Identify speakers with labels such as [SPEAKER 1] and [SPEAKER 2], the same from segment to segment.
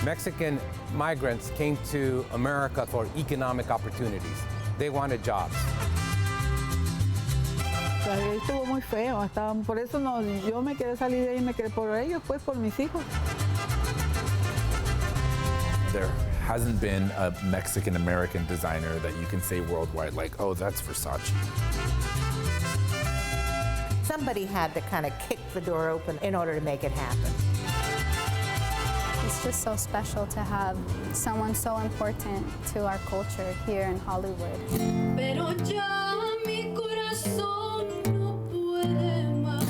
[SPEAKER 1] Mexican migrants came to America for economic opportunities. They wanted jobs.
[SPEAKER 2] Estuvo muy feo, por eso no, yo me quedé salir de ahí, me quedé por ellos, pues por mis hijos.
[SPEAKER 3] There hasn't been a Mexican-American designer that you can say worldwide, like, oh, that's Versace.
[SPEAKER 4] Somebody had to kind of kick the door open in order to make it happen.
[SPEAKER 5] It's just so special to have someone so important to our culture here in Hollywood. Pero ya mi corazón no puede más.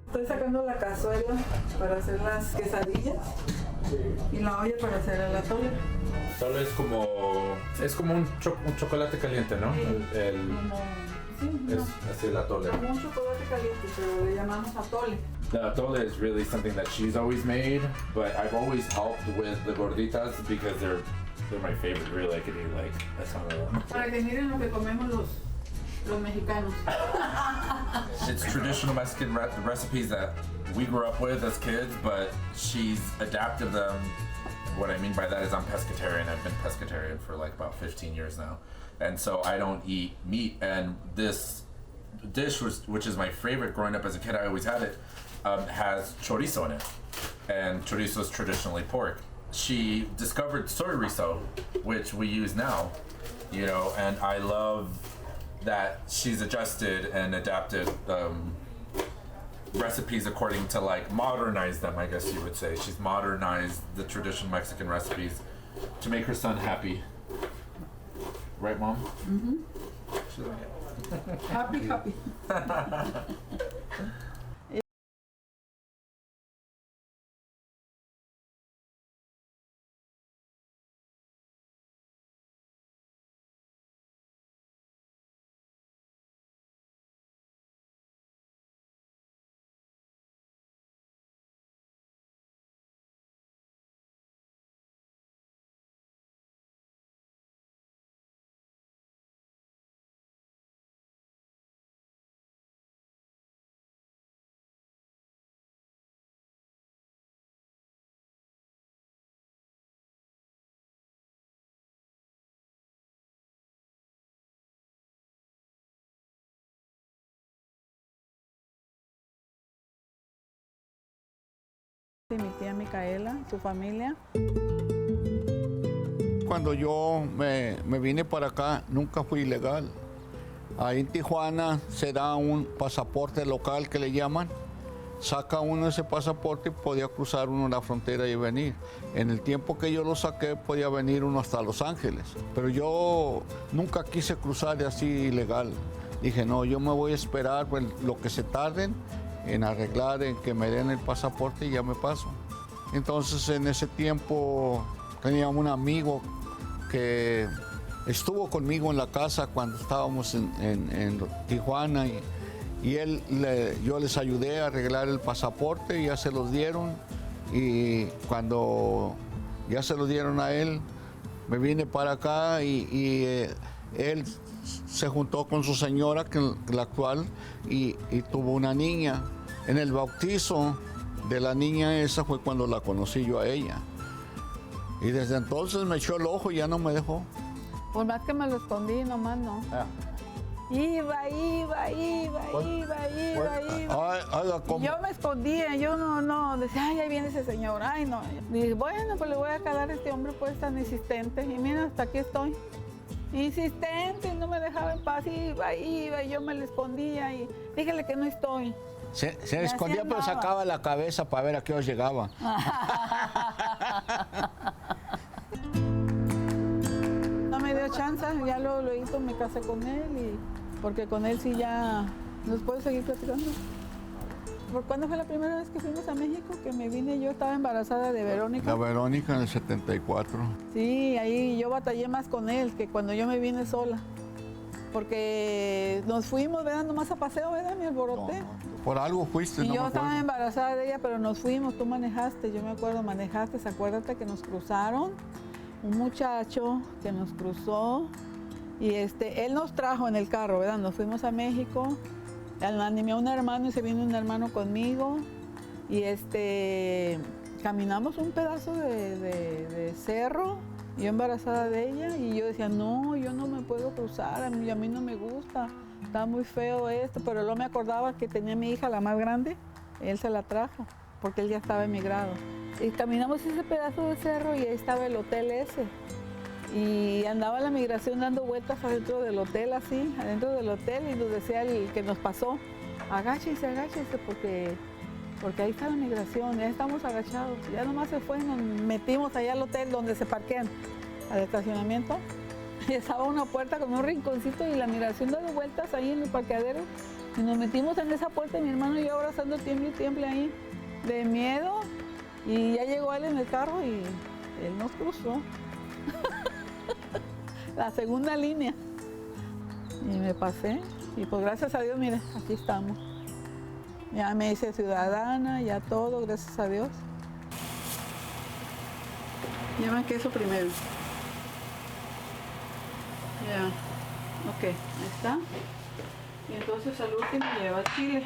[SPEAKER 2] Estoy sacando la cazuela para hacer las quesadillas y la olla para hacer el atole.
[SPEAKER 3] Solo es como un chocolate caliente, ¿no? Es así el atole.
[SPEAKER 2] Como un chocolate caliente, pero le llamamos atole.
[SPEAKER 3] The atole is really something that she's always made, but I've always helped with the gorditas because they're my favorite. Really, I could eat like a ton of them.
[SPEAKER 2] Para que miren lo que comemos los mexicanos.
[SPEAKER 3] It's traditional Mexican recipes that we grew up with as kids, but she's adapted them. What I mean by that is I'm pescatarian. I've been pescatarian for like about 15 years now. And so I don't eat meat. And this dish, which is my favorite growing up as a kid, I always had it, has chorizo in it. And chorizo is traditionally pork. She discovered chorizo, which we use now, you know, and I love that she's adjusted and adapted recipes according to like modernize them, I guess you would say. She's modernized the traditional Mexican recipes to make her son happy. Right, Mom?
[SPEAKER 2] Mm-hmm.
[SPEAKER 3] She's like,
[SPEAKER 2] Happy, happy. Mi tía Micaela, su familia.
[SPEAKER 6] Cuando yo me vine para acá, nunca fui ilegal. Ahí en Tijuana se da un pasaporte local que le llaman. Saca uno ese pasaporte y podía cruzar uno la frontera y venir. En el tiempo que yo lo saqué, podía venir uno hasta Los Ángeles. Pero yo nunca quise cruzar así ilegal. Dije, no, yo me voy a esperar pues, lo que se tarden en arreglar, en que me den el pasaporte y ya me paso. Entonces en ese tiempo tenía un amigo que estuvo conmigo en la casa cuando estábamos en Tijuana y yo les ayudé a arreglar el pasaporte y ya se los dieron, y cuando ya se lo dieron a él, me vine para acá y él se juntó con su señora, la actual, y tuvo una niña. En el bautizo de la niña esa fue cuando la conocí yo a ella. Y desde entonces me echó el ojo y ya no me dejó.
[SPEAKER 2] Por más que me lo escondí, nomás no. Iba.
[SPEAKER 6] ¿Cómo?
[SPEAKER 2] Y yo me escondía, yo no, decía, ay, ahí viene ese señor, ay, no. Dije, bueno, pues le voy a calar a este hombre pues tan insistente. Y mira, hasta aquí estoy. Insistente, no me dejaba en paz, iba, y yo me le escondía y dígale que no estoy.
[SPEAKER 6] Se escondía, pero sacaba la cabeza para ver a qué hora llegaba.
[SPEAKER 2] No me dio chance, ya lo hizo, me casé con él, porque con él sí ya nos puedo seguir platicando. ¿Por cuándo fue la primera vez que fuimos a México? Que me vine, yo estaba embarazada de Verónica.
[SPEAKER 6] La Verónica en el 74.
[SPEAKER 2] Sí, ahí yo batallé más con él que cuando yo me vine sola. porque nos fuimos, ¿verdad? Nomás a paseo, ¿verdad? Me alboroté.
[SPEAKER 6] Por algo fuiste,
[SPEAKER 2] Y
[SPEAKER 6] no
[SPEAKER 2] yo
[SPEAKER 6] me
[SPEAKER 2] estaba
[SPEAKER 6] acuerdo.
[SPEAKER 2] embarazada de ella, pero nos fuimos, tú manejaste, yo me acuerdo, manejaste, acuérdate que nos cruzaron, un muchacho que nos cruzó y él nos trajo en el carro, ¿verdad? Nos fuimos a México, animé a un hermano y se vino un hermano conmigo y caminamos un pedazo de cerro, yo embarazada de ella y yo decía, no, yo no me puedo cruzar, a mí no me gusta. Está muy feo esto, pero luego me acordaba que tenía mi hija, la más grande, él se la trajo, porque él ya estaba emigrado. Y caminamos ese pedazo de cerro y ahí estaba el hotel ese. Y andaba la migración dando vueltas adentro del hotel, así, adentro del hotel, y nos decía el que nos pasó, agáchese, agáchese, porque ahí está la migración, ya estamos agachados. Ya nomás se fue, nos metimos allá al hotel donde se parquean, al estacionamiento. Y estaba una puerta con un rinconcito y la migración dando vueltas ahí en el parqueadero. Y nos metimos en esa puerta y mi hermano y yo abrazando tiemble y tiemble ahí de miedo. Y ya llegó él en el carro y él nos cruzó. La segunda línea. Y me pasé. Y pues gracias a Dios, mire, aquí estamos. Ya me hice ciudadana, ya todo, gracias a Dios. Llevan queso primero. Ya, ok, ahí está. Y entonces al último lleva chile.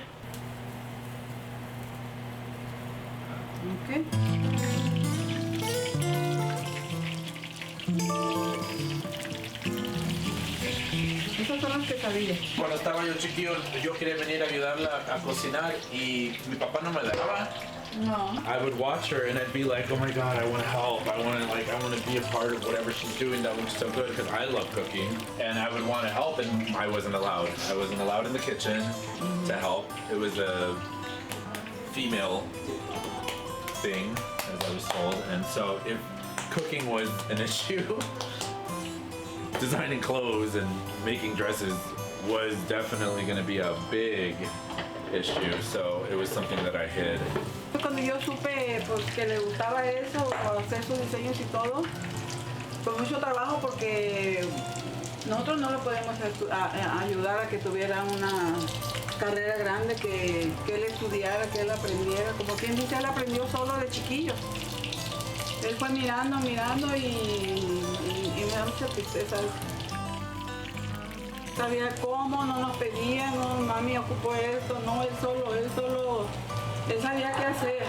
[SPEAKER 2] Ok. Esas son las quesadillas.
[SPEAKER 3] Cuando estaba yo chiquillo, yo quería venir a ayudarla a cocinar y mi papá no me dejaba.
[SPEAKER 2] No.
[SPEAKER 3] I would watch her and I'd be like, oh my god, I want to help. I want to be a part of whatever she's doing that looks so good because I love cooking. And I would want to help and I wasn't allowed. I wasn't allowed in the kitchen to help. It was a female thing, as I was told. And so if cooking was an issue, designing clothes and making dresses was definitely going to be a big issue. So it was something that I hid.
[SPEAKER 2] Cuando yo supe pues, que le gustaba eso, o hacer sus diseños y todo, fue mucho trabajo porque nosotros no le podemos ayudar a que tuviera una carrera grande, que él estudiara, que él aprendiera. Como quien dice, él aprendió solo de chiquillo. Él fue mirando y me da mucha tristeza. Sabía cómo, no nos pedía, no, mami ocupo esto, no, él solo, él sabía qué hacer,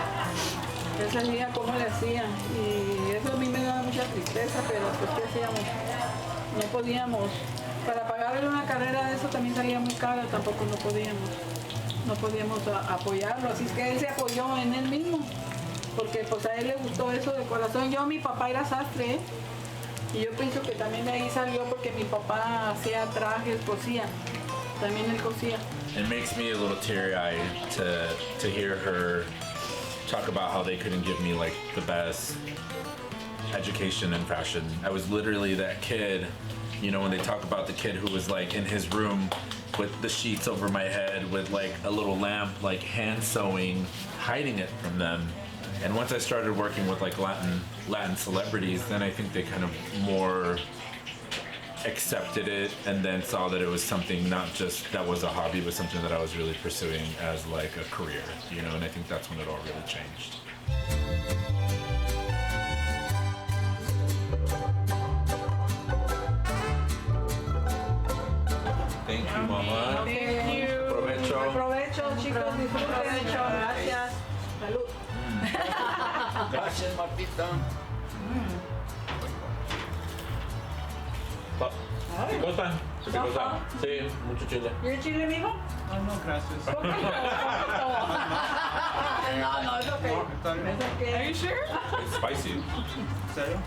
[SPEAKER 2] él sabía cómo le hacía y eso a mí me daba mucha tristeza, pero pues qué hacíamos, no podíamos, para pagarle una carrera de eso también salía muy caro, tampoco no podíamos apoyarlo, así es que él se apoyó en él mismo, porque pues a él le gustó eso de corazón. Mi papá era sastre, ¿eh? Y yo pienso que también de ahí salió porque mi papá hacía trajes, cosía. También él cosía.
[SPEAKER 3] It makes me a little teary-eyed to hear her talk about how they couldn't give me like the best education in fashion. I was literally that kid, you know, when they talk about the kid who was like in his room with the sheets over my head with like a little lamp, like hand sewing, hiding it from them. And once I started working with like Latin celebrities, then I think they kind of more accepted it and then saw that it was something not just that was a hobby, but something that I was really pursuing as like a career, you know, and I think that's when it all really changed. Thank you, Mama.
[SPEAKER 2] Thank you.
[SPEAKER 3] Provecho.
[SPEAKER 2] Provecho, chicos, disfruten.
[SPEAKER 5] Provecho.
[SPEAKER 2] Gracias. Salud.
[SPEAKER 6] Gracias, Martita.
[SPEAKER 3] ¿Picosa? ¿Se picosa? Sí, mucho chile.
[SPEAKER 2] ¿Y chile, mijo?
[SPEAKER 7] No, gracias.
[SPEAKER 2] Poquito. No, es okay.
[SPEAKER 7] Está bien.
[SPEAKER 2] Es okay.
[SPEAKER 5] Are you sure?
[SPEAKER 3] It's spicy.
[SPEAKER 7] ¿En serio?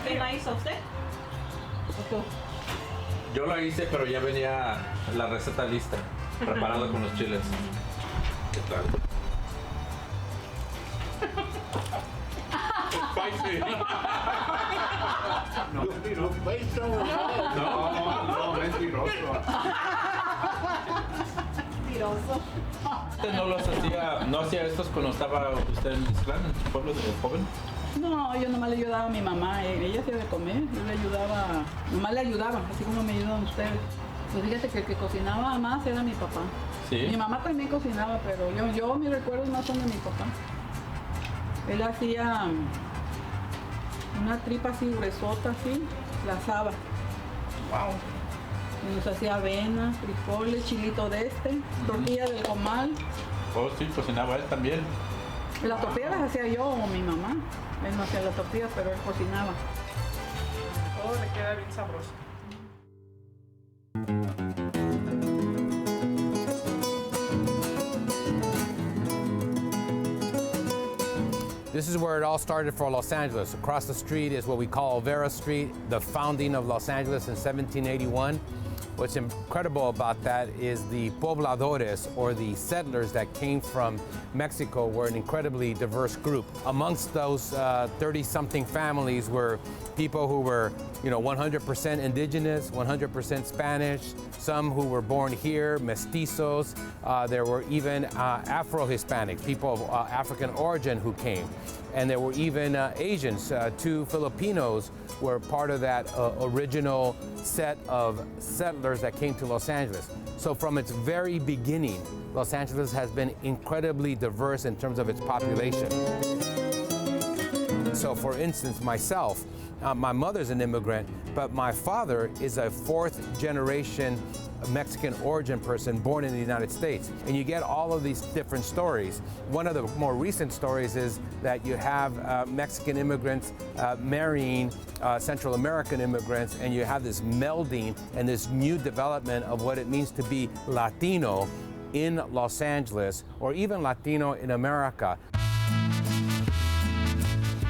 [SPEAKER 5] ¿Quién la hizo usted?
[SPEAKER 3] Yo la hice, pero ya venía la receta lista, preparada con los chiles. ¿Qué tal? Spicy.
[SPEAKER 7] No, mentiroso. No, mentiroso.
[SPEAKER 2] Mentiroso.
[SPEAKER 3] ¿Usted no hacía estos cuando estaba usted en Mixclán, en su pueblo de joven?
[SPEAKER 2] No, yo nomás le ayudaba a mi mamá, ella hacía de comer, yo le ayudaba, nomás le ayudaba, así como me ayudan ustedes. Pues fíjate que el que cocinaba más era mi papá.
[SPEAKER 7] Sí.
[SPEAKER 2] Mi mamá también cocinaba, pero yo mis recuerdos más son de mi papá. Él hacía una tripa así gruesota, así, la asaba. Wow. Y nos hacía avena, frijoles, chilito de tortilla del comal.
[SPEAKER 7] Oh, sí, cocinaba él también.
[SPEAKER 2] Las tortillas las hacía yo o mi mamá. Él no hacía las tortillas, pero él cocinaba. Todo le queda bien sabroso.
[SPEAKER 1] This is where it all started for Los Angeles. Across the street is what we call Vera Street, the founding of Los Angeles in 1781. What's incredible about that is the pobladores, or the settlers that came from Mexico, were an incredibly diverse group. Amongst those 30-something families were people who were, 100% indigenous, 100% Spanish, some who were born here, mestizos. There were even Afro-Hispanics, people of African origin who came. And there were even Asians. 2 Filipinos were part of that original set of settlers that came to Los Angeles. So from its very beginning, Los Angeles has been incredibly diverse in terms of its population. So for instance, myself, my mother's an immigrant, but my father is a 4th generation Mexican origin person born in the United States. And you get all of these different stories. One of the more recent stories is that you have Mexican immigrants marrying Central American immigrants, and you have this melding and this new development of what it means to be Latino in Los Angeles, or even Latino in America.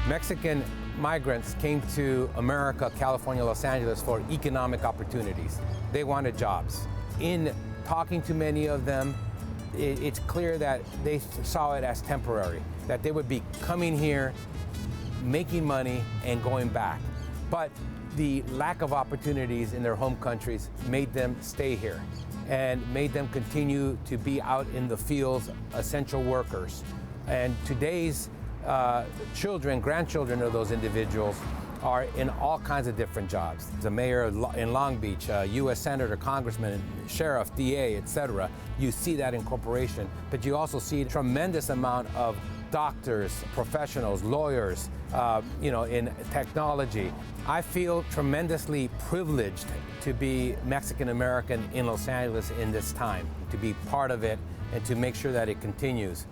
[SPEAKER 1] Mexican migrants came to America, California, Los Angeles for economic opportunities. They wanted jobs. In talking to many of them, it's clear that they saw it as temporary, that they would be coming here, making money, and going back. But the lack of opportunities in their home countries made them stay here and made them continue to be out in the fields, essential workers. And today's children, grandchildren of those individuals are in all kinds of different jobs. The mayor in Long Beach, U.S. senator, congressman, sheriff, DA, etc. You see that incorporation, but you also see a tremendous amount of doctors, professionals, lawyers, in technology. I feel tremendously privileged to be Mexican American in Los Angeles in this time, to be part of it and to make sure that it continues.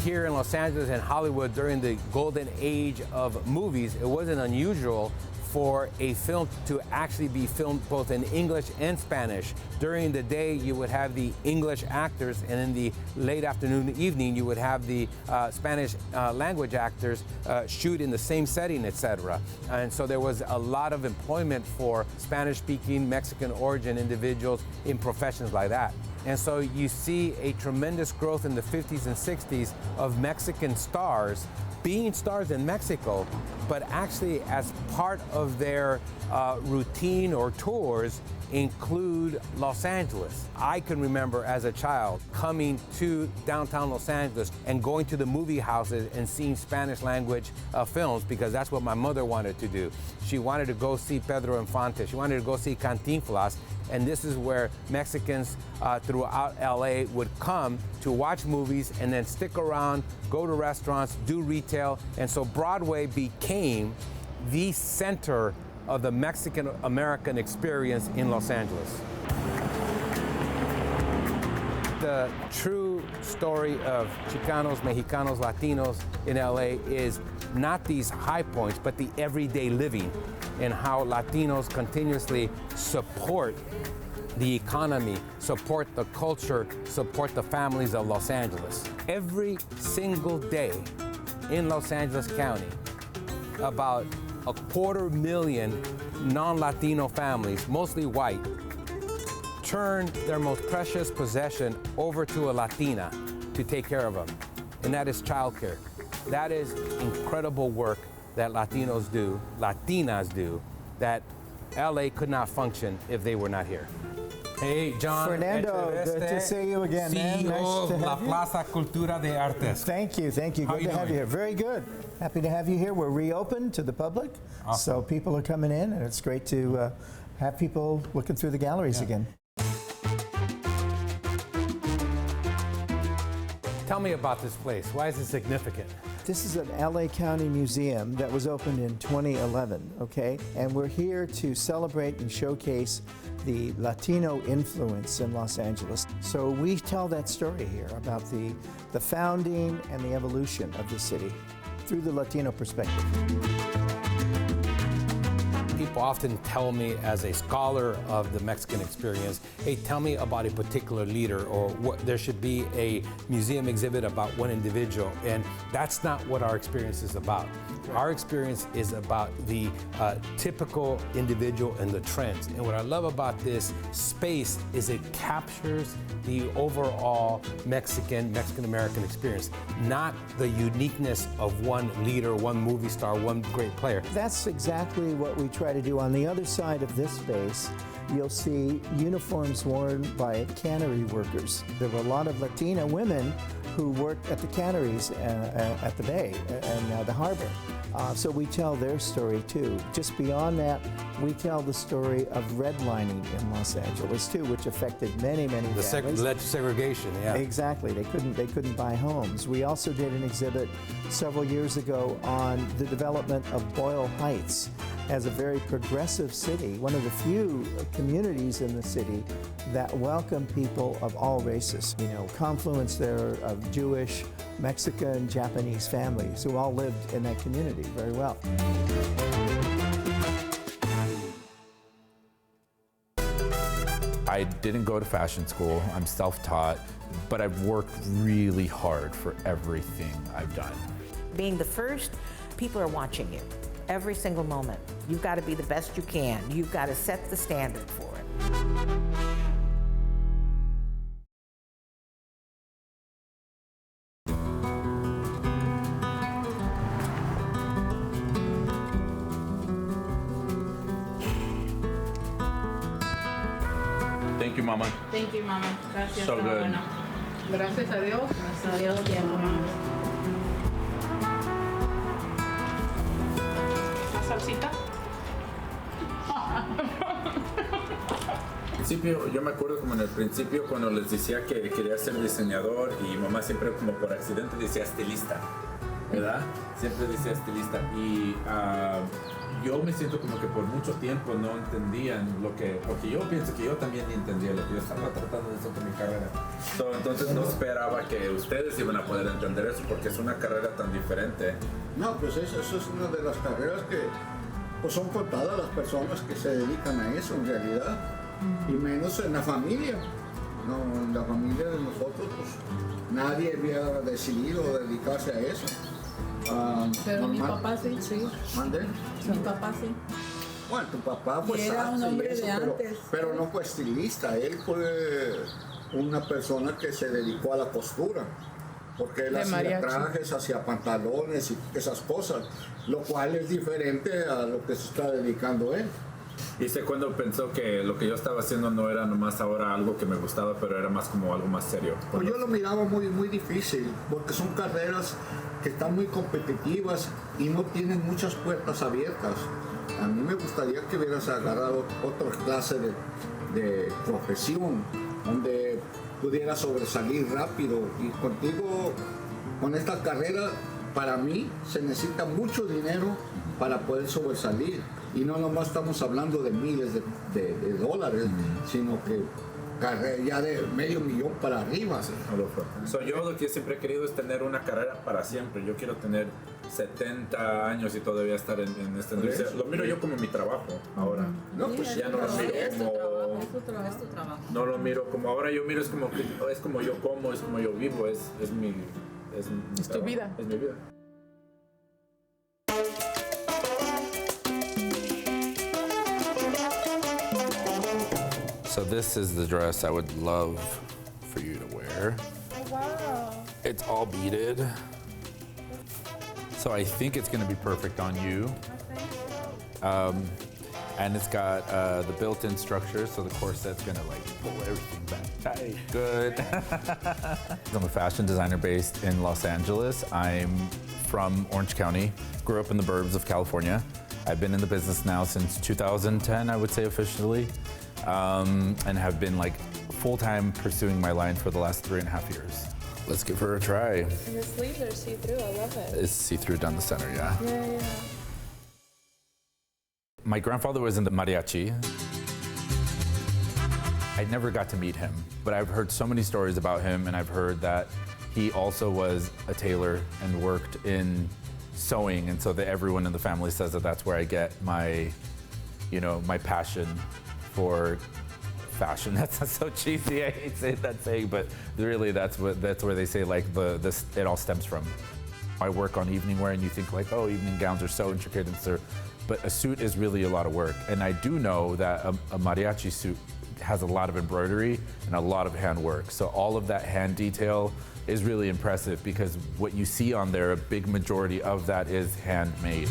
[SPEAKER 1] Here in Los Angeles and Hollywood during the golden age of movies, it wasn't unusual for a film to actually be filmed both in English and Spanish. During the day, you would have the English actors, and in the late afternoon, evening, you would have the Spanish language actors shoot in the same setting, etc. And so there was a lot of employment for Spanish-speaking Mexican origin individuals in professions like that. And so you see a tremendous growth in the 50s and 60s of Mexican stars being stars in Mexico, but actually as part of their routine or tours include Los Angeles. I can remember as a child coming to downtown Los Angeles and going to the movie houses and seeing Spanish language films, because that's what my mother wanted to do. She wanted to go see Pedro Infante. She wanted to go see Cantinflas. And this is where Mexicans throughout LA would come to watch movies and then stick around, go to restaurants, do retail. And so Broadway became the center of the Mexican American experience in Los Angeles. The true story of Chicanos, Mexicanos, Latinos in LA is not these high points, but the everyday living and how Latinos continuously support the economy, support the culture, support the families of Los Angeles. Every single day in Los Angeles County, about 250,000 non-Latino families, mostly white, turn their most precious possession over to a Latina to take care of them, and that is childcare. That is incredible work that Latinos do, Latinas do, that LA could not function if they were not here. Hey, John.
[SPEAKER 8] Fernando, good to see you again, man.
[SPEAKER 1] CEO
[SPEAKER 8] Nice to
[SPEAKER 1] of La
[SPEAKER 8] have you.
[SPEAKER 1] Plaza Cultura de Artes.
[SPEAKER 8] Thank you.
[SPEAKER 1] How
[SPEAKER 8] Good
[SPEAKER 1] you
[SPEAKER 8] to have
[SPEAKER 1] doing?
[SPEAKER 8] you here. Very good. Happy to have you here. We're reopened to the public, so people are coming in, and it's great to have people looking through the galleries again.
[SPEAKER 1] Tell me about this place. Why is it significant?
[SPEAKER 8] This is an LA County museum that was opened in 2011, okay? And we're here to celebrate and showcase the Latino influence in Los Angeles. So we tell that story here about the founding and the evolution of the city through the Latino perspective.
[SPEAKER 1] People often tell me, as a scholar of the Mexican experience, hey, tell me about a particular leader, or what there should be a museum exhibit about one individual, and that's not what our experience is about. Our experience is about the typical individual and the trends. And what I love about this space is it captures the overall Mexican-American experience, not the uniqueness of one leader, one movie star, one great player.
[SPEAKER 8] That's exactly what we try to do. On the other side of this space, you'll see uniforms worn by cannery workers. There were a lot of Latina women who worked at the canneries at the bay and the harbor. So we tell their story too. Just beyond that, we tell the story of redlining in Los Angeles too, which affected many families.
[SPEAKER 1] Led to segregation, yeah.
[SPEAKER 8] Exactly. They couldn't buy homes. We also did an exhibit several years ago on the development of Boyle Heights as a very progressive city, one of the few communities in the city that welcome people of all races. You know, confluence there of Jewish, Mexican, Japanese families who all lived in that community very well.
[SPEAKER 3] I didn't go to fashion school. I'm self-taught, but I've worked really hard for everything I've done.
[SPEAKER 4] Being the first, people are watching you every single moment. You've got to be the best you can. You've got to set the standard for it.
[SPEAKER 7] Thank you, Mama.
[SPEAKER 2] Thank you, Mama. Gracias.
[SPEAKER 7] So good.
[SPEAKER 2] Bueno. Gracias a Dios. Gracias a Dios. ¿Salsita?
[SPEAKER 3] Principio, yo me acuerdo como en el principio cuando les decía que quería ser diseñador y mamá siempre como por accidente decía estilista, ¿verdad? Siempre decía estilista y yo me siento como que por mucho tiempo no entendían lo que, porque yo pienso que yo también entendía lo que yo estaba tratando de hacer con mi carrera. Entonces no esperaba que ustedes iban a poder entender eso porque es una carrera tan diferente.
[SPEAKER 6] No, pues eso es una de las carreras que pues son contadas las personas que se dedican a eso en realidad, y menos en la familia. No, en la familia de nosotros pues nadie había decidido dedicarse a eso.
[SPEAKER 2] Pero mi papá sí.
[SPEAKER 6] ¿Mande?
[SPEAKER 2] Mi papá sí.
[SPEAKER 6] Bueno, tu papá pues
[SPEAKER 2] Y era un
[SPEAKER 6] arte y
[SPEAKER 2] hombre
[SPEAKER 6] eso,
[SPEAKER 2] de antes.
[SPEAKER 6] pero no fue estilista, él fue una persona que se dedicó a la costura, porque él
[SPEAKER 2] De
[SPEAKER 6] hacía
[SPEAKER 2] mariachi.
[SPEAKER 6] trajes, hacía pantalones y esas cosas, lo cual es diferente a lo que se está dedicando él.
[SPEAKER 3] Y sé cuando pensó que lo que yo estaba haciendo no era nomás ahora algo que me gustaba, pero era más como algo más serio.
[SPEAKER 6] Pues yo lo miraba muy difícil, porque son carreras que están muy competitivas y no tienen muchas puertas abiertas. A mí me gustaría que hubieras agarrado otra clase de profesión, donde pudieras sobresalir rápido. Y contigo, con esta carrera, para mí se necesita mucho dinero para poder sobresalir. Y no nomás estamos hablando de miles de dólares, sino que ya de $500,000 para arriba.
[SPEAKER 3] Yo lo que siempre he querido es tener una carrera para siempre. Yo quiero tener 70 años y todavía estar en esta industria. Lo miro yo como mi trabajo ahora.
[SPEAKER 6] No, pues
[SPEAKER 3] ya no lo miro como...
[SPEAKER 2] Es tu trabajo.
[SPEAKER 3] No lo miro como ahora, yo miro es como yo como, es como yo vivo, es mi
[SPEAKER 2] Es tu vida.
[SPEAKER 3] Es mi vida. So this is the dress I would love for you to wear.
[SPEAKER 2] Oh, wow.
[SPEAKER 3] It's all beaded. So I think it's gonna be perfect on you.
[SPEAKER 7] And it's got the built-in structure, so the corset's gonna like pull everything back tight. Good. I'm a fashion designer based in Los Angeles. I'm from Orange County, grew up in the burbs of California. I've been in the business now since 2010, I would say officially, and have been like full-time pursuing my line for the last 3.5 years. Let's give her a try.
[SPEAKER 9] And the sleeves are see-through, I love it.
[SPEAKER 7] It's see-through down the center, yeah.
[SPEAKER 9] Yeah.
[SPEAKER 7] My grandfather was in the mariachi. I never got to meet him, but I've heard so many stories about him, and I've heard that he also was a tailor and worked in sewing, and so that everyone in the family says that that's where I get my, my passion for fashion. That's so cheesy. I hate saying that saying, but really that's where they say like it all stems from. I work on evening wear, and you think like, oh, evening gowns are so intricate and so. But a suit is really a lot of work. And I do know that a mariachi suit has a lot of embroidery and a lot of hand work. So all of that hand detail is really impressive because what you see on there, a big majority of that is handmade.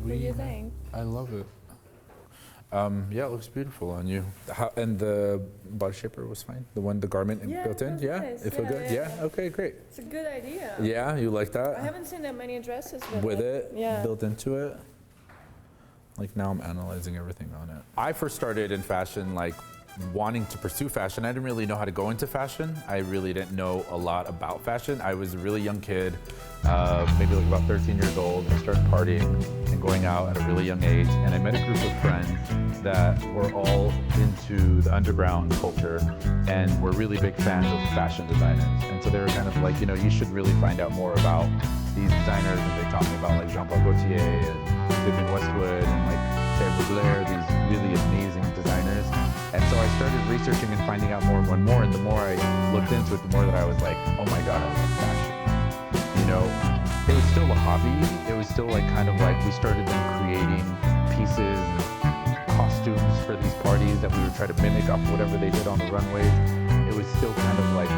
[SPEAKER 9] What do you think?
[SPEAKER 7] I love it. Yeah, it looks beautiful on you. And the body shaper was fine? The garment built in? Yeah?
[SPEAKER 9] Nice.
[SPEAKER 7] It felt good? Yeah? Okay, great.
[SPEAKER 9] It's a good idea.
[SPEAKER 7] Yeah, you like that?
[SPEAKER 9] I haven't seen that many dresses
[SPEAKER 7] With it?
[SPEAKER 9] Yeah.
[SPEAKER 7] Built into it? Like now I'm analyzing everything on it. I first started in fashion like wanting to pursue fashion. I didn't really know how to go into fashion. I really didn't know a lot about fashion. I was a really young kid, maybe like about 13 years old, and started partying and going out at a really young age. And I met a group of friends that were all into the underground culture and were really big fans of fashion designers. And so they were kind of like, you should really find out more about these designers. And they taught me about like Jean-Paul Gaultier and Vivienne Westwood and like Thierry Mugler, these really amazing designers. And so I started researching and finding out more and more. And the more I looked into it, the more that I was like, oh my God, I love fashion. It was still a hobby. It was still like kind of like we started then creating pieces and costumes for these parties that we would try to mimic off whatever they did on the runways. It was still kind of like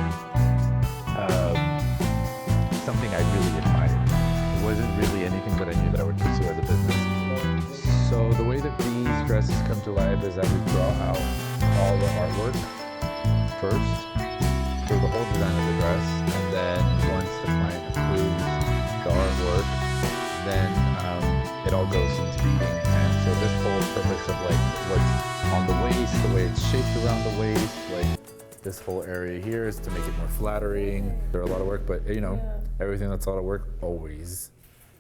[SPEAKER 7] something I really admired. It wasn't really anything that I knew that I would pursue as a business. So the way that these dresses come to life is that we draw out all the artwork first through the whole design of the dress, and then once the client approves the artwork, then it all goes into beading. And so this whole purpose of like what's on the waist, the way it's shaped around the waist, like this whole area here is to make it more flattering. There's a lot of work, but everything that's a lot of work always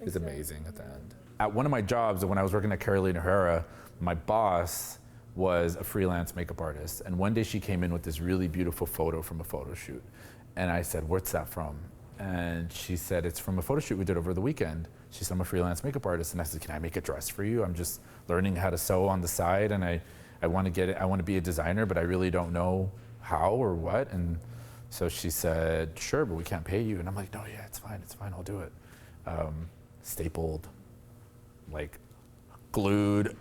[SPEAKER 7] is amazing at the end. At one of my jobs, when I was working at Carolina Herrera, my boss was a freelance makeup artist. And one day she came in with this really beautiful photo from a photo shoot. And I said, what's that from? And she said, it's from a photo shoot we did over the weekend. She said, I'm a freelance makeup artist. And I said, can I make a dress for you? I'm just learning how to sew on the side, and I want to get it. I want to be a designer, but I really don't know how or what. And so she said, sure, but we can't pay you. And I'm like, no, yeah, it's fine, I'll do it. Stapled, like glued,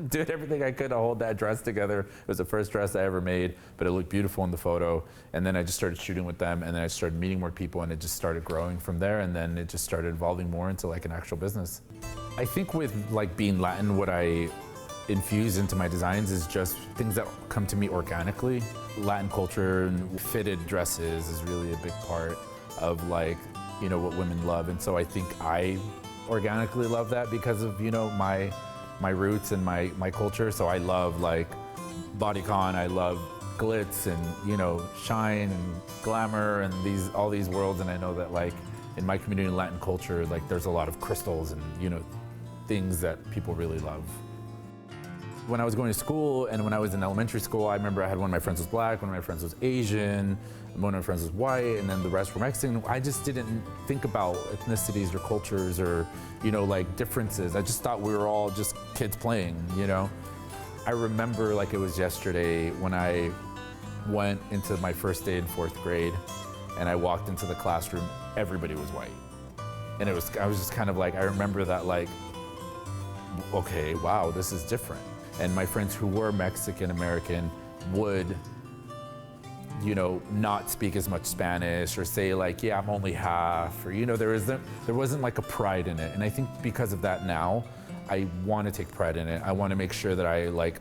[SPEAKER 7] did everything I could to hold that dress together. It was the first dress I ever made, but it looked beautiful in the photo. And then I just started shooting with them, and then I started meeting more people, and it just started growing from there. And then it just started evolving more into like an actual business. I think with like being Latin, what I infuse into my designs is just things that come to me organically. Latin culture and fitted dresses is really a big part of like, what women love. And so I think I organically love that because of, my roots and my culture. So I love like bodycon, I love glitz and, shine and glamour and all these worlds. And I know that like in my community in Latin culture, like there's a lot of crystals and, things that people really love. When I was going to school and when I was in elementary school, I remember I had one of my friends was black, one of my friends was Asian, one of my friends was white, and then the rest were Mexican. I just didn't think about ethnicities or cultures or, like differences. I just thought we were all just kids playing, I remember like it was yesterday when I went into my first day in 4th grade and I walked into the classroom, everybody was white. And I was just kind of like, I remember that like, okay, wow, this is different. And my friends who were Mexican American would you know, not speak as much Spanish or say like, yeah, I'm only half, or, you know, there wasn't like a pride in it. And I think because of that now, I want to take pride in it. I want to make sure that I like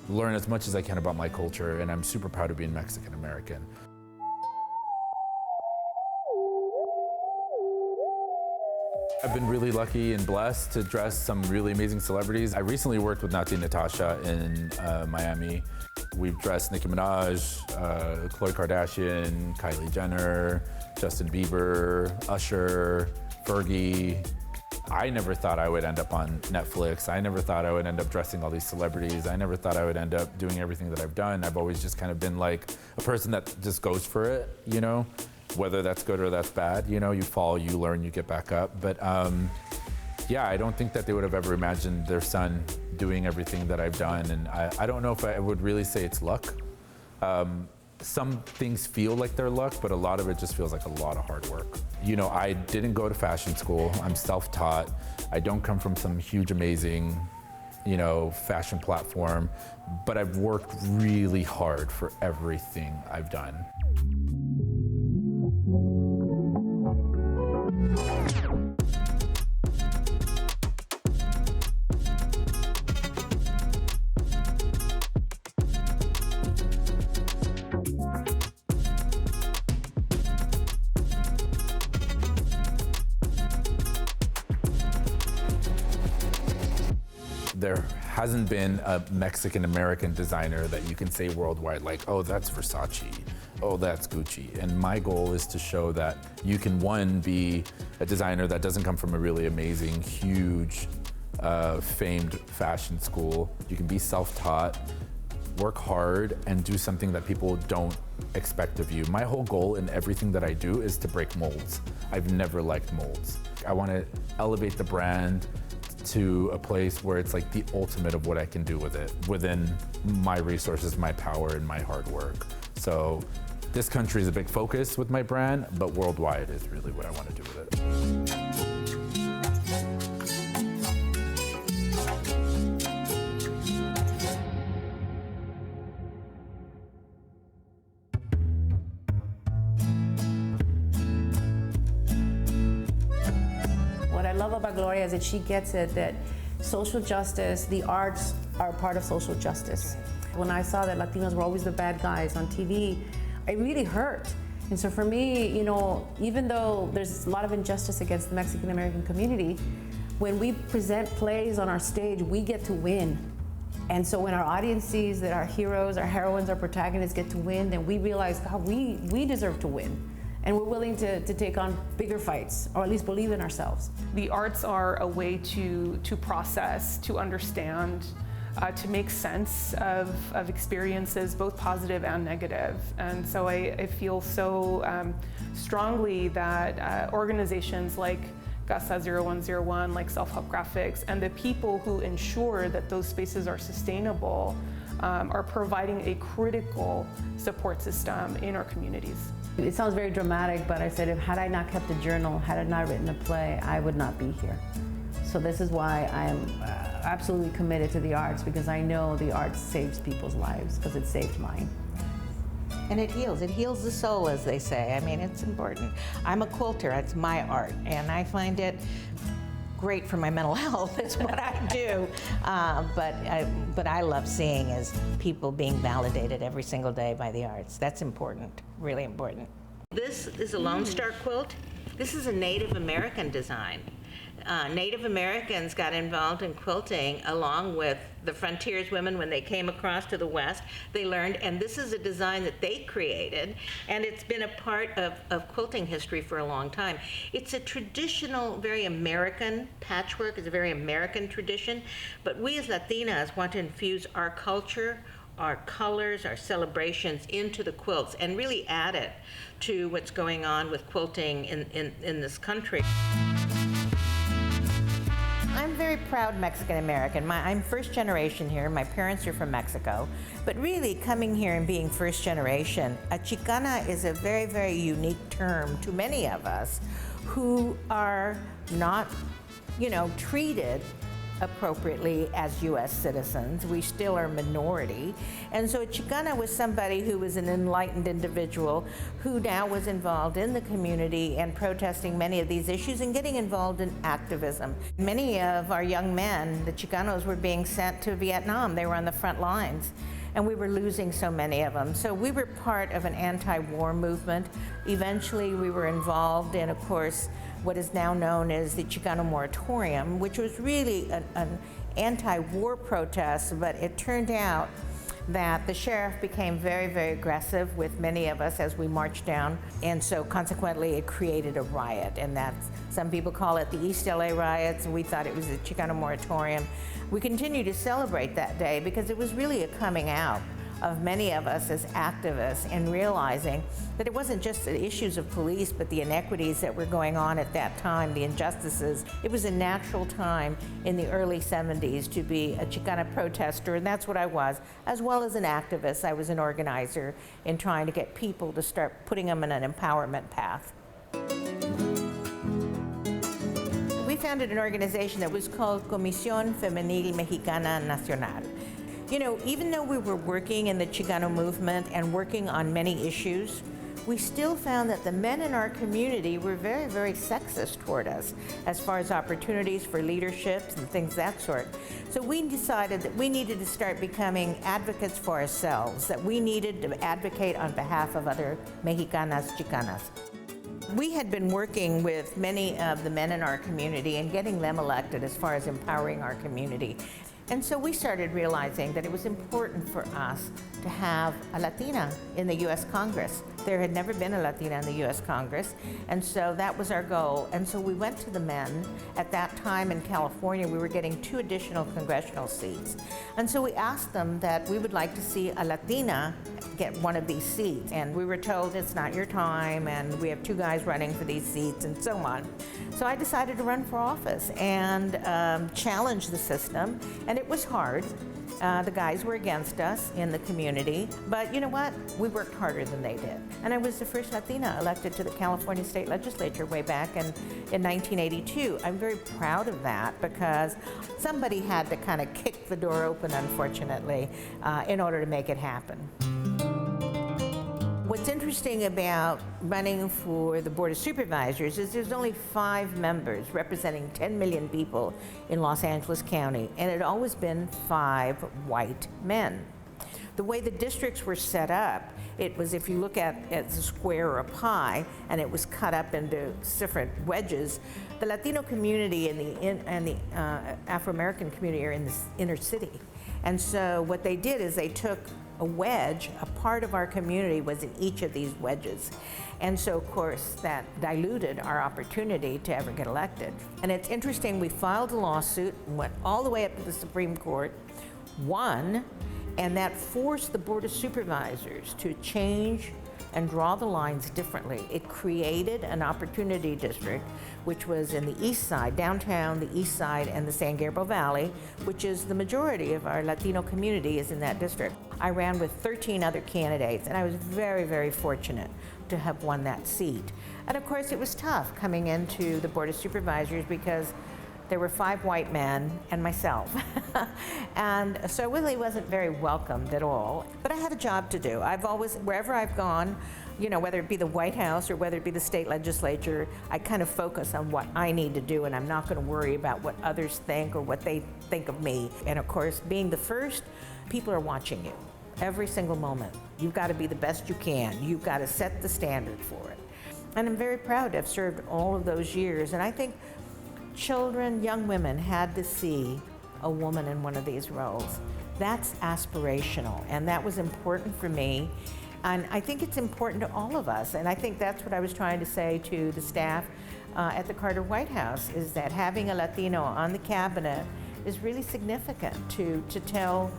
[SPEAKER 7] learn as much as I can about my culture, and I'm super proud of being Mexican American. I've been really lucky and blessed to dress some really amazing celebrities. I recently worked with Nati Natasha in Miami. We've dressed Nicki Minaj, Khloe Kardashian, Kylie Jenner, Justin Bieber, Usher, Fergie. I never thought I would end up on Netflix. I never thought I would end up dressing all these celebrities. I never thought I would end up doing everything that I've done. I've always just kind of been like a person that just goes for it, you know? Whether that's good or that's bad, you know, you fall, you learn, you get back up. But yeah, I don't think that they would have ever imagined their son doing everything that I've done. And I don't know if I would really say it's luck. Some things feel like they're luck, but a lot of it just feels like a lot of hard work. You know, I didn't go to fashion school. I'm self-taught. I don't come from some huge, amazing, you know, fashion platform, but I've worked really hard for everything I've done. There hasn't been a Mexican-American designer that you can say worldwide, like, oh, that's Versace, oh, that's Gucci. And my goal is to show that you can, one, be a designer that doesn't come from a really amazing, huge, famed fashion school. You can be self-taught, work hard, and do something that people don't expect of you. My whole goal in everything that I do is to break molds. I've never liked molds. I want to elevate the brand to a place where it's like the ultimate of what I can do with it, within my resources, my power, and my hard work. So this country is a big focus with my brand, but worldwide is really what I want to do with it.
[SPEAKER 10] What I love about Gloria is that she gets it, that social justice, the arts are a part of social justice. When I saw that Latinos were always the bad guys on TV, it really hurt. And so for me, you know, even though there's a lot of injustice against the Mexican American community, when we present plays on our stage, we get to win. And so when our audience sees that our heroes, our heroines, our protagonists get to win, then we realize, God, we deserve to win. And we're willing to take on bigger fights, or at least believe in ourselves.
[SPEAKER 9] The arts are a way to process, to understand, to make sense of experiences, both positive and negative. And so I feel so strongly that organizations like Casa 0101, like Self-Help Graphics, and the people who ensure that those spaces are sustainable are providing a critical support system in our communities.
[SPEAKER 10] It sounds very dramatic, but I said, had I not kept a journal, had I not written a play, I would not be here. So this is why I am absolutely committed to the arts, because I know the arts saves people's lives, because it saved mine.
[SPEAKER 4] And it heals the soul, as they say. I mean, it's important. I'm a quilter, it's my art, and I find it great for my mental health. It's what I do. But I love seeing is people being validated every single day by the arts. That's important, really important. This is a Lone Star quilt. This is a Native American design. Native Americans got involved in quilting along with the frontiers women when they came across to the West. They learned, and this is a design that they created, and it's been a part of quilting history for a long time. It's a traditional, very American patchwork. It's a very American tradition, but we as Latinas want to infuse our culture, our colors, our celebrations into the quilts and really add it to what's going on with quilting in this country. I'm very proud Mexican American. I'm first generation here. My parents are from Mexico. But really, coming here and being first generation, a Chicana is a very, very unique term to many of us who are not, you know, treated appropriately as U.S. citizens. We still are minority. And so a Chicana was somebody who was an enlightened individual who now was involved in the community and protesting many of these issues and getting involved in activism. Many of our young men, the Chicanos, were being sent to Vietnam. They were on the front lines. And we were losing so many of them. So we were part of an anti-war movement. Eventually we were involved in, of course, what is now known as the Chicano Moratorium, which was really an anti-war protest, but it turned out that the sheriff became very, very aggressive with many of us as we marched down, and so consequently it created a riot, and that's, some people call it the East LA riots, and we thought it was the Chicano Moratorium. We continue to celebrate that day because it was really a coming out of many of us as activists and realizing that it wasn't just the issues of police, but the inequities that were going on at that time, the injustices. It was a natural time in the early 70s to be a Chicana protester, and that's what I was, as well as an activist. I was an organizer in trying to get people to start putting them in an empowerment path. We founded an organization that was called Comisión Femenil Mexicana Nacional. You know, even though we were working in the Chicano movement and working on many issues, we still found that the men in our community were very, very sexist toward us as far as opportunities for leaderships and things of that sort. So we decided that we needed to start becoming advocates for ourselves, that we needed to advocate on behalf of other Mexicanas, Chicanas. We had been working with many of the men in our community and getting them elected as far as empowering our community. And so we started realizing that it was important for us to have a Latina in the U.S. Congress. There had never been a Latina in the U.S. Congress, and so that was our goal. And so we went to the men. At that time in California, we were getting 2 additional congressional seats. And so we asked them that we would like to see a Latina get one of these seats. And we were told it's not your time, and we have 2 guys running for these seats, and so on. So I decided to run for office and challenge the system, and it was hard. The guys were against us in the community, but you know what? We worked harder than they did. And I was the first Latina elected to the California State Legislature way back in 1982. I'm very proud of that because somebody had to kind of kick the door open, unfortunately, in order to make it happen. What's interesting about running for the Board of Supervisors is there's only 5 members representing 10 million people in Los Angeles County, and it had always been 5 white men. The way the districts were set up, it was, if you look at a square or a pie, and it was cut up into different wedges, the Latino community and the Afro-American community are in the inner city. And so what they did is they took a wedge, a part of our community was in each of these wedges. And so, of course, that diluted our opportunity to ever get elected. And it's interesting, we filed a lawsuit, went all the way up to the Supreme Court, won, and that forced the Board of Supervisors to change and draw the lines differently. It created an opportunity district, which was in the east side, downtown, the east side, and the San Gabriel Valley, which is the majority of our Latino community is in that district. I ran with 13 other candidates, and I was very, very fortunate to have won that seat. And of course, it was tough coming into the Board of Supervisors because there were 5 white men and myself. And so I really wasn't very welcomed at all. But I had a job to do. I've always, wherever I've gone, you know, whether it be the White House or whether it be the state legislature, I kind of focus on what I need to do, and I'm not going to worry about what others think or what they think of me. And of course, being the first, people are watching you every single moment. You've got to be the best you can. You've got to set the standard for it. And I'm very proud to have served all of those years. And I think children, young women had to see a woman in one of these roles. That's aspirational, and that was important for me. And I think it's important to all of us. And I think that's what I was trying to say to the staff at the Carter White House, is that having a Latino on the cabinet is really significant to tell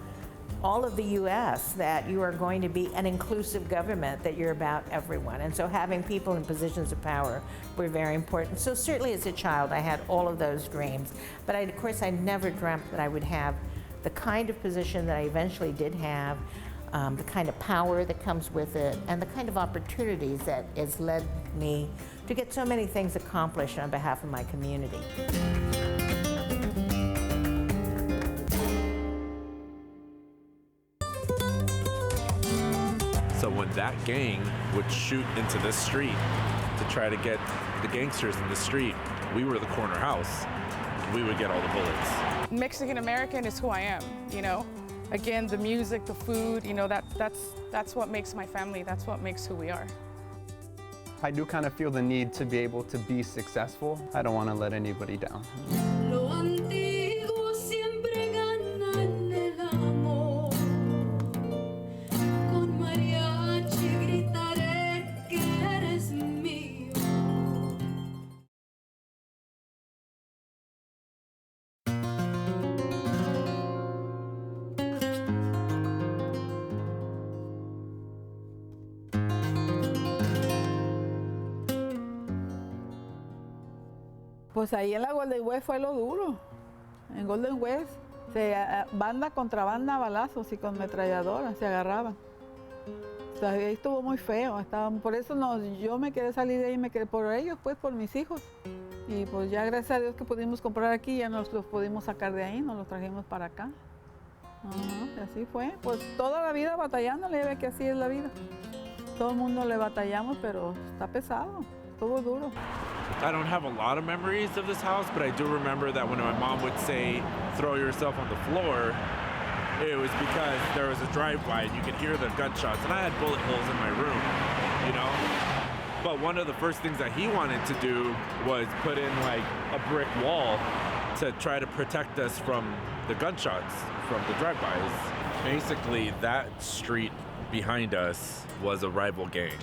[SPEAKER 4] all of the U.S. that you are going to be an inclusive government, that you're about everyone. And so having people in positions of power were very important. So certainly as a child, I had all of those dreams. But of course, I never dreamt that I would have the kind of position that I eventually did have, the kind of power that comes with it, and the kind of opportunities that has led me to get so many things accomplished on behalf of my community.
[SPEAKER 7] So when that gang would shoot into this street to try to get the gangsters in the street, we were the corner house. We would get all the bullets.
[SPEAKER 9] Mexican American is who I am, you know. Again, the music, the food, you know, that's what makes my family. That's what makes who we are.
[SPEAKER 11] I do kind of feel the need to be able to be successful. I don't want to let anybody down.
[SPEAKER 2] Pues ahí en la Golden West fue lo duro. En Golden West, banda contra banda, balazos y con metralladoras se agarraban. O sea, ahí estuvo muy feo. Por eso yo me quedé salir de ahí, me quedé por ellos, pues por mis hijos. Y pues ya gracias a Dios que pudimos comprar aquí, ya nos los pudimos sacar de ahí, nos los trajimos para acá. Y así fue. Pues toda la vida batallándole, ya ve que así es la vida. Todo el mundo le batallamos, pero está pesado, estuvo duro.
[SPEAKER 7] I don't have a lot of memories of this house, but I do remember that when my mom would say, throw yourself on the floor, it was because there was a drive-by and you could hear the gunshots. And I had bullet holes in my room, you know? But one of the first things that he wanted to do was put in like a brick wall to try to protect us from the gunshots, from the drive-bys. Basically, that street behind us was a rival gang.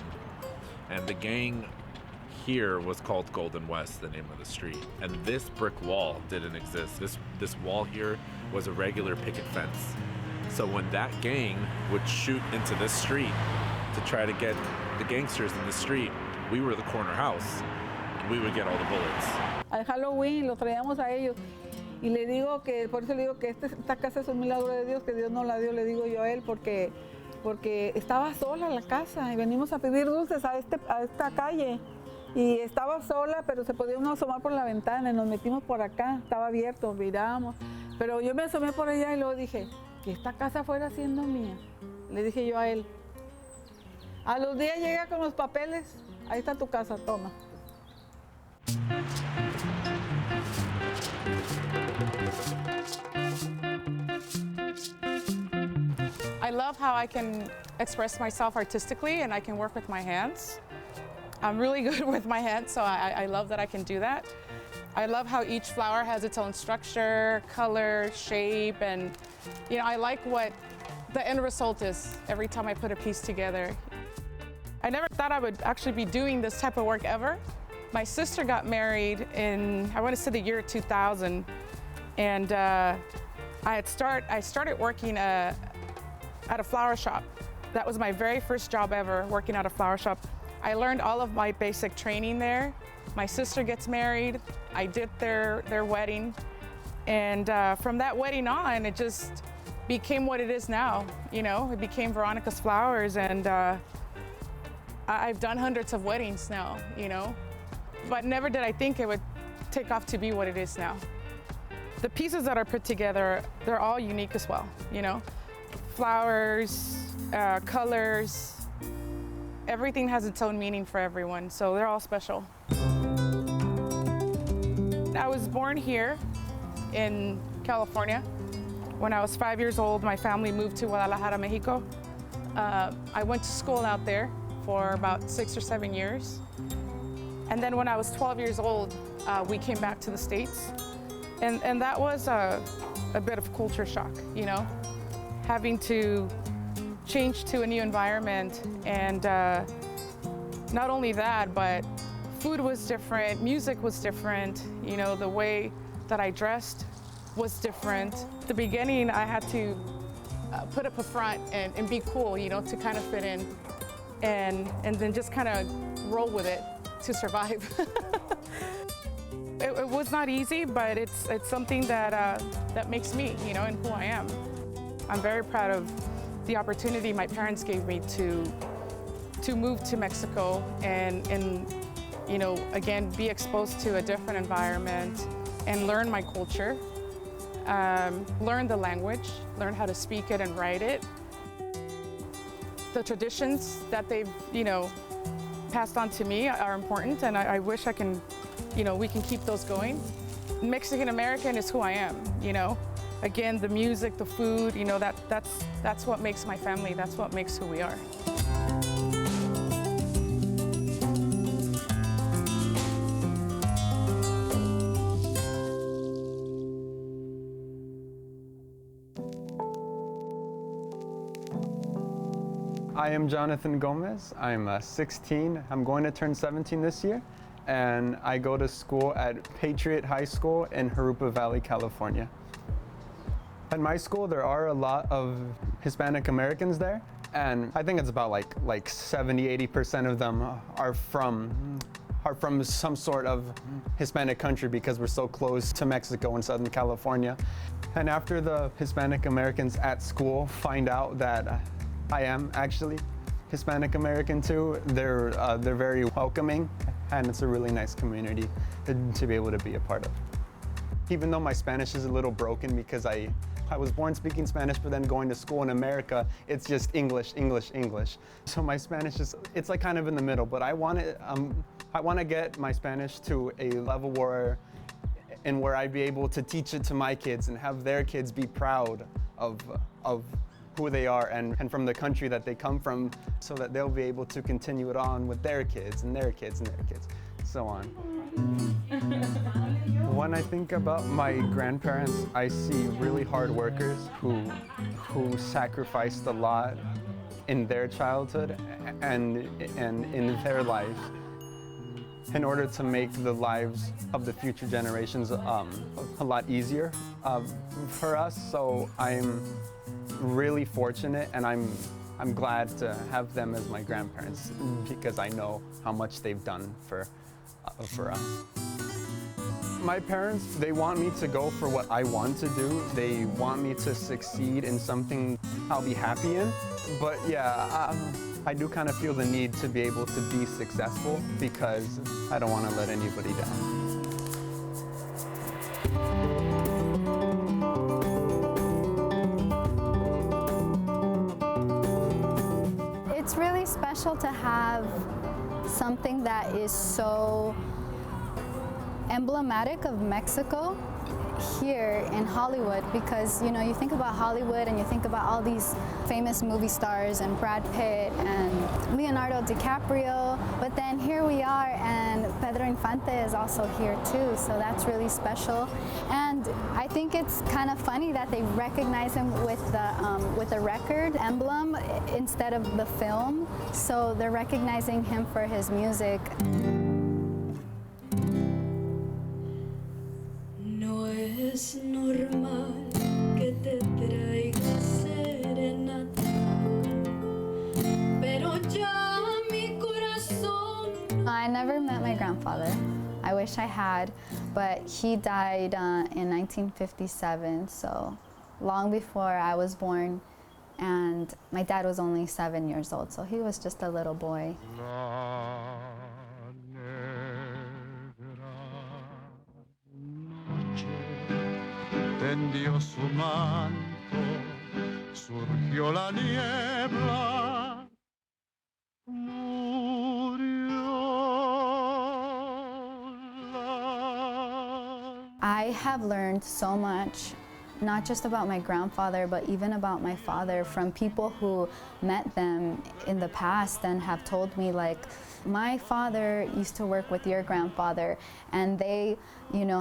[SPEAKER 7] And the gang here was called Golden West, the name of the street. And this brick wall didn't exist. This wall here was a regular picket fence. So when that gang would shoot into this street to try to get the gangsters in the street, we were the corner house. We would get all the bullets.
[SPEAKER 2] Al Halloween los traíamos a ellos. Y le digo que, por eso le digo que esta casa es un milagro de Dios, que Dios no la dio, le digo yo a él, porque estaba sola la casa y venimos a pedir dulces a esta calle. Y estaba sola, pero se podía uno asomar por la ventana y nos metimos por acá, estaba abierto, miramos. Pero yo me asomé por allá y luego dije, que esta casa fuera siendo mía. Le dije yo a él. A los días llega con los papeles, ahí está tu casa, toma.
[SPEAKER 9] I love how I can express myself artistically and I can work with my hands. I'm really good with my hands, so I love that I can do that. I love how each flower has its own structure, color, shape, and you know, I like what the end result is every time I put a piece together. I never thought I would actually be doing this type of work ever. My sister got married in, I want to say the year 2000, and I started working at a flower shop. That was my very first job ever, working at a flower shop. I learned all of my basic training there. My sister gets married. I did their wedding. And from that wedding on, it just became what it is now. You know, it became Veronica's Flowers, and I've done hundreds of weddings now, you know. But never did I think it would take off to be what it is now. The pieces that are put together, they're all unique as well, you know. Flowers, colors, everything has its own meaning for everyone, so they're all special. I was born here in California. When I was 5 years old, my family moved to Guadalajara, Mexico. I went to school out there for about 6 or 7 years. And then when I was 12 years old, we came back to the States. And that was a bit of culture shock, you know, having to change to a new environment. And not only that, but food was different, music was different, you know, the way that I dressed was different. At the beginning, I had to put up a front and be cool, you know, to kind of fit in, and then just kind of roll with it to survive. It was not easy, but it's something that makes me, you know, and who I am. I'm very proud of the opportunity my parents gave me to move to Mexico and you know, again, be exposed to a different environment and learn my culture, learn the language, learn how to speak it and write it.
[SPEAKER 12] The traditions that they've, passed on to me are important, and I wish I can, we can keep those going. Mexican American is who I am, Again, the music, the food, that's what makes my family, that's what makes who we are.
[SPEAKER 11] I am Jonathan Gomez. I'm 16. I'm going to turn 17 this year, and I go to school at Patriot High School in Jurupa Valley, California. At my school, there are a lot of Hispanic Americans there, and I think it's about like 70–80% of them are from some sort of Hispanic country because we're so close to Mexico and Southern California. And after the Hispanic Americans at school find out that I am actually Hispanic American too, they're very welcoming, and it's a really nice community to be able to be a part of. Even though my Spanish is a little broken because I was born speaking Spanish, but then going to school in America, it's just English, English, English. So my Spanish it's like kind of in the middle, but I want to get my Spanish to a level where I'd be able to teach it to my kids and have their kids be proud of who they are and from the country that they come from, so that they'll be able to continue it on with their kids and their kids and their kids, so on. When I think about my grandparents, I see really hard workers who sacrificed a lot in their childhood and in their life in order to make the lives of the future generations a lot easier for us. So I'm really fortunate, and I'm glad to have them as my grandparents because I know how much they've done for us. My parents, they want me to go for what I want to do. They want me to succeed in something I'll be happy in. But yeah, I do kind of feel the need to be able to be successful because I don't want to let anybody down.
[SPEAKER 5] It's really special to have something that is so emblematic of Mexico here in Hollywood, because you think about Hollywood and you think about all these famous movie stars and Brad Pitt and Leonardo DiCaprio, but then here we are and Pedro Infante is also here too, so that's really special. And I think it's kind of funny that they recognize him with the record emblem instead of the film, so they're recognizing him for his music.
[SPEAKER 13] Es normal que te traiga serenata, pero ya mi corazón.
[SPEAKER 5] I never met my grandfather. I wish I had, but he died in 1957, so long before I was born, and my dad was only 7 years old, so he was just a little boy.
[SPEAKER 6] Tendió su manto, surgió la niebla, murió
[SPEAKER 5] I have learned so much, not just about my grandfather, but even about my father from people who met them in the past and have told me, like, my father used to work with your grandfather and they,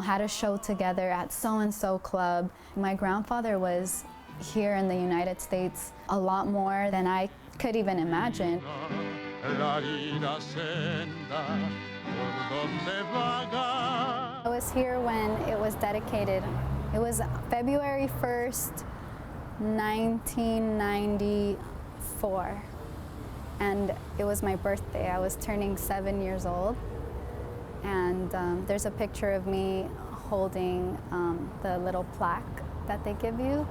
[SPEAKER 5] had a show together at so-and-so club. My grandfather was here in the United States a lot more than I could even imagine. I was here when it was dedicated. It was February 1st, 1994. And it was my birthday. I was turning 7 years old. And there's a picture of me holding the little plaque that they give you.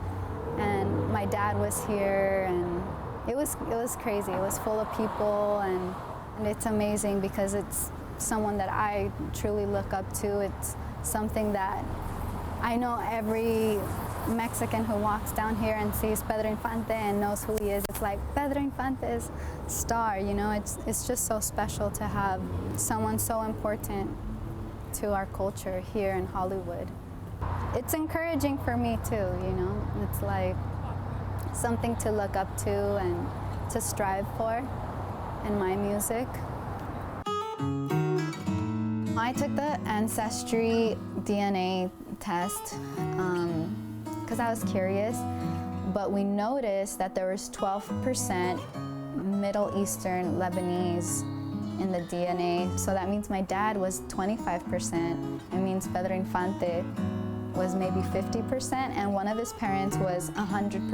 [SPEAKER 5] And my dad was here, and it was crazy. It was full of people, and it's amazing because it's someone that I truly look up to. It's something that I know every Mexican who walks down here and sees Pedro Infante and knows who he is, it's like Pedro Infante's star, you know, it's just so special to have someone so important to our culture here in Hollywood. It's encouraging for me too, you know, it's like something to look up to and to strive for in my music. I took the Ancestry DNA test because I was curious, but we noticed that there was 12% Middle Eastern Lebanese in the DNA. So that means my dad was 25%. It means Pedro Infante was maybe 50%, and one of his parents was 100%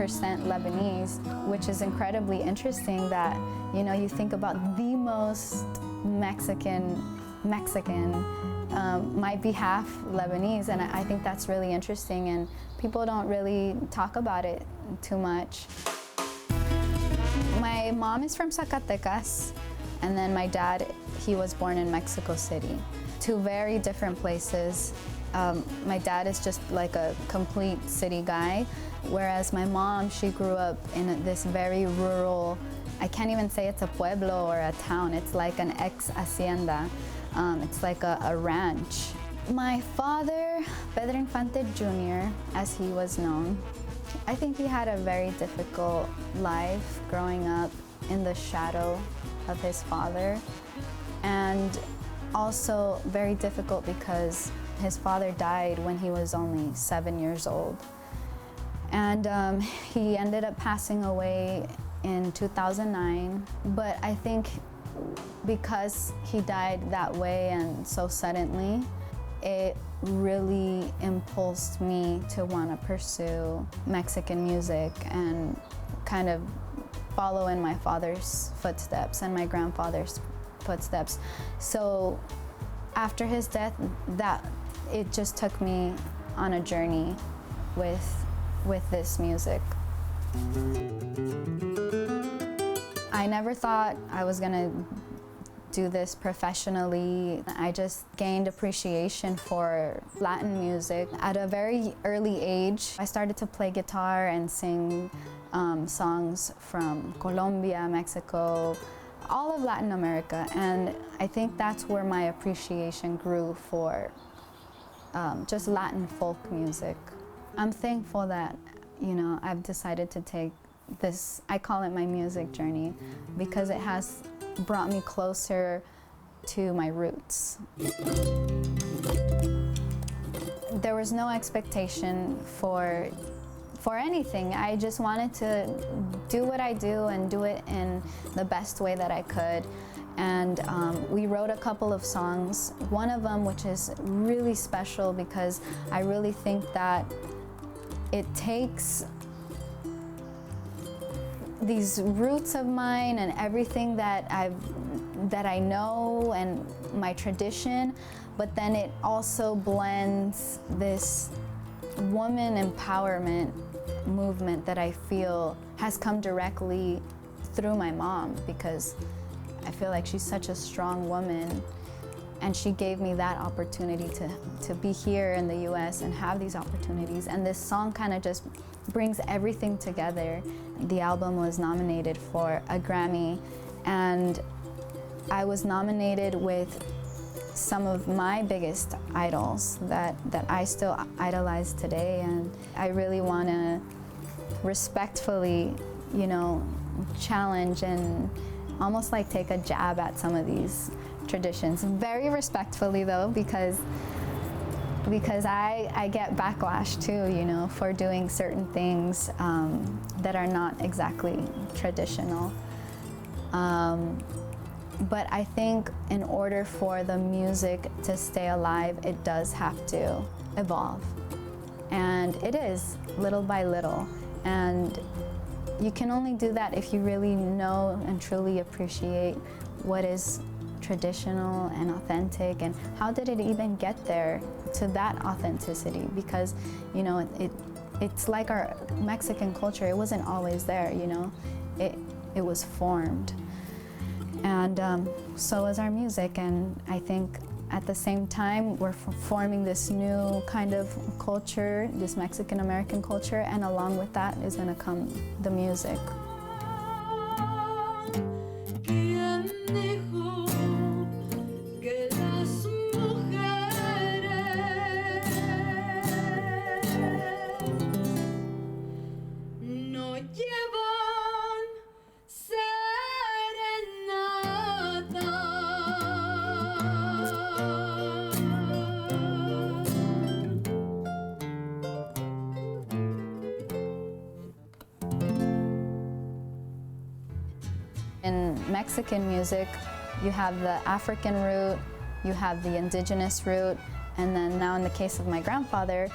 [SPEAKER 5] Lebanese, which is incredibly interesting that, you know, you think about the most Mexican might be half Lebanese, and I think that's really interesting, and people don't really talk about it too much. My mom is from Zacatecas, and then my dad, he was born in Mexico City. Two very different places. My dad is just like a complete city guy, whereas my mom, she grew up in this very rural, I can't even say it's a pueblo or a town, it's like an ex-hacienda. It's like a ranch. My father, Pedro Infante Jr., as he was known, I think he had a very difficult life growing up in the shadow of his father, and also very difficult because his father died when he was only 7 years old. And he ended up passing away in 2009, but I think because he died that way and so suddenly, it really impulsed me to want to pursue Mexican music and kind of follow in my father's footsteps and my grandfather's footsteps. So after his death, it just took me on a journey with this music. I never thought I was gonna do this professionally. I just gained appreciation for Latin music. At a very early age, I started to play guitar and sing songs from Colombia, Mexico, all of Latin America, and I think that's where my appreciation grew for just Latin folk music. I'm thankful that, you know, I've decided to take this, I call it my music journey, because it has brought me closer to my roots. There was no expectation for anything. I just wanted to do what I do and do it in the best way that I could. And we wrote a couple of songs, one of them which is really special because I really think that it takes these roots of mine and everything that I know and my tradition, but then it also blends this woman empowerment movement that I feel has come directly through my mom, because I feel like she's such a strong woman, and she gave me that opportunity to be here in the US and have these opportunities. And this song kind of just brings everything together. The album was nominated for a Grammy, and I was nominated with some of my biggest idols that I still idolize today, and I really want to respectfully, you know, challenge and almost like take a jab at some of these traditions. Very respectfully though, because I get backlash too, you know, for doing certain things that are not exactly traditional. But I think in order for the music to stay alive, it does have to evolve. And it is, little by little. And you can only do that if you really know and truly appreciate what is traditional and authentic, and how did it even get there to that authenticity? Because, you know, it's like our Mexican culture, it wasn't always there, you know, it was formed. And so is our music, and I think at the same time, we're forming this new kind of culture, this Mexican-American culture, and along with that is going to come the music. In Mexican music, you have the African root, you have the indigenous root, and then now in the case of my grandfather,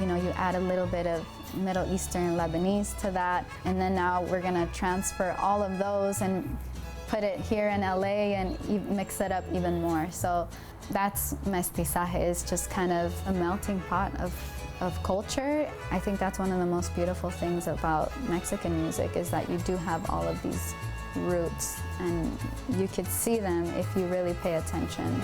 [SPEAKER 5] you know, you add a little bit of Middle Eastern Lebanese to that, and then now we're gonna transfer all of those and put it here in LA and mix it up even more. So that's mestizaje, is just kind of a melting pot of culture. I think that's one of the most beautiful things about Mexican music, is that you do have all of these roots, and you could see them if you really pay attention.